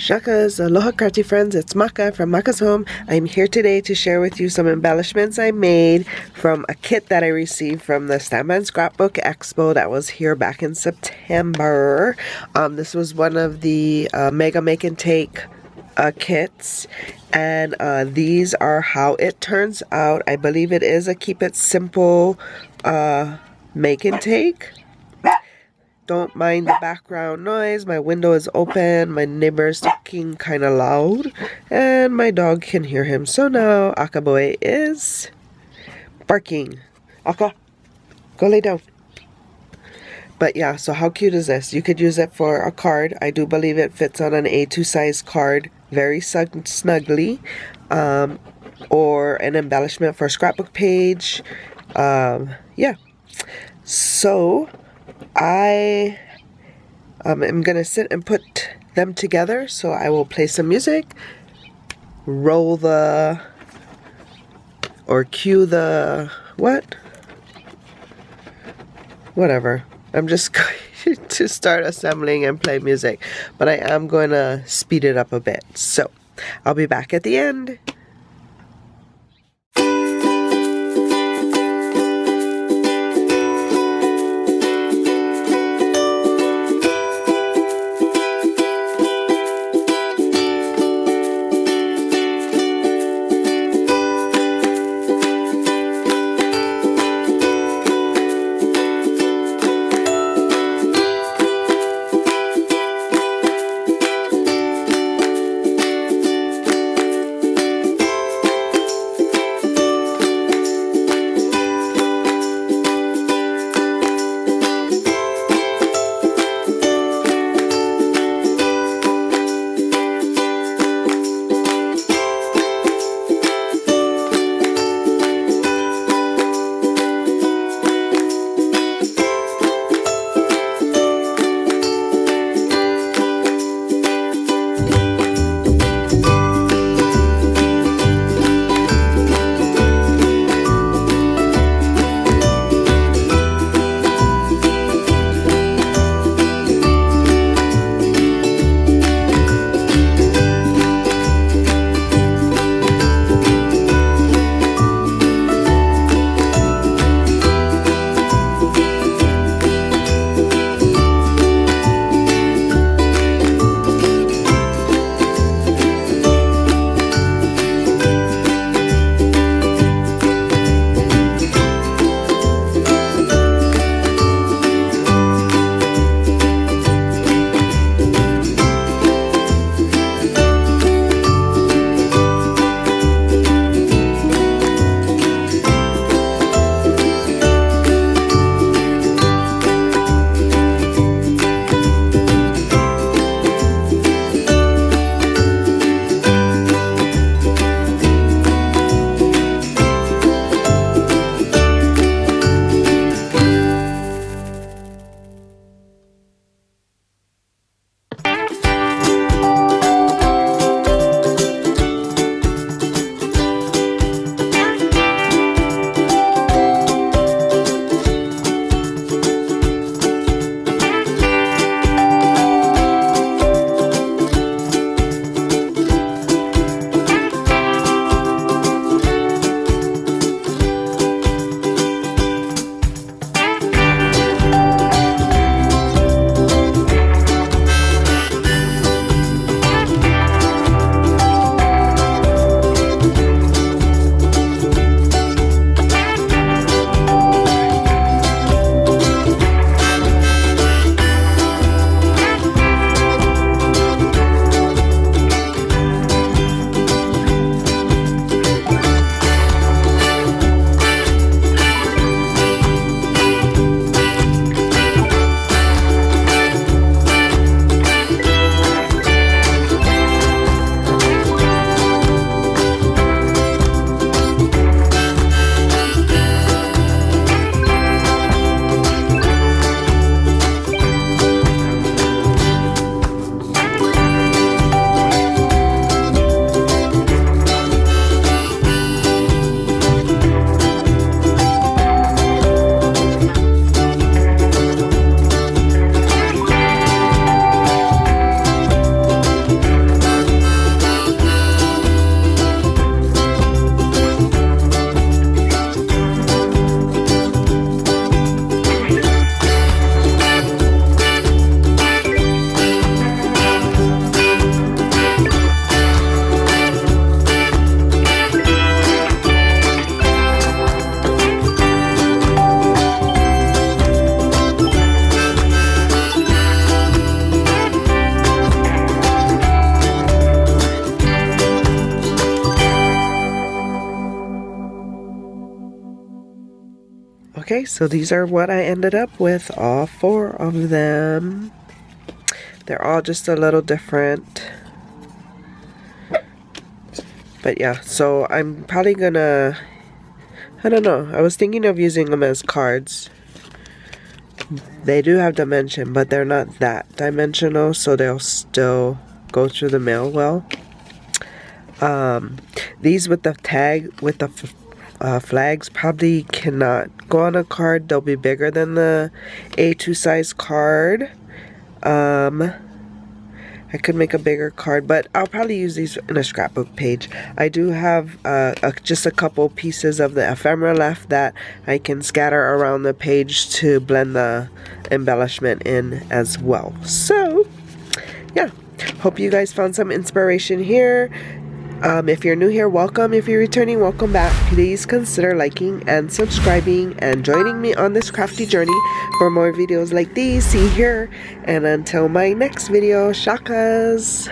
Shakas, aloha crafty friends, it's Maka from Makaz Home. I'm here today to share with you some embellishments I made from a kit that I received from the Stamp and Scrapbook Expo that was here back in September. This was one of the Mega Make and Take kits, and these are how it turns out. I believe it is a keep it simple make and take. Don't mind the background noise. My window is open. My neighbor is talking kind of loud. And my dog can hear him. So now Akaboy is barking. Aka, go lay down. But yeah, so how cute is this? You could use it for a card. I do believe it fits on an A2 size card very snugly. Or an embellishment for a scrapbook page. Yeah. So I am going to sit and put them together, so I will play some music, roll the, or cue the, whatever. I'm just going to start assembling and play music, but I am going to speed it up a bit. So I'll be back at the end. Okay, so these are what I ended up with, all 4 of them. They're all just a little different. But yeah, so I'm probably gonna, I don't know, I was thinking of using them as cards. They do have dimension, but they're not that dimensional, so they'll still go through the mail well. These with the tag, with the flags, probably cannot go on a card. They'll be bigger than the A2 size card. I could make a bigger card, but I'll probably use these in a scrapbook page. I do have just a couple pieces of the ephemera left that I can scatter around the page to blend the embellishment in as well. So, yeah. Hope you guys found some inspiration here. If you're new here, welcome. If you're returning, welcome back. Please consider liking and subscribing and joining me on this crafty journey for more videos like these. See you here. And until my next video, shakas.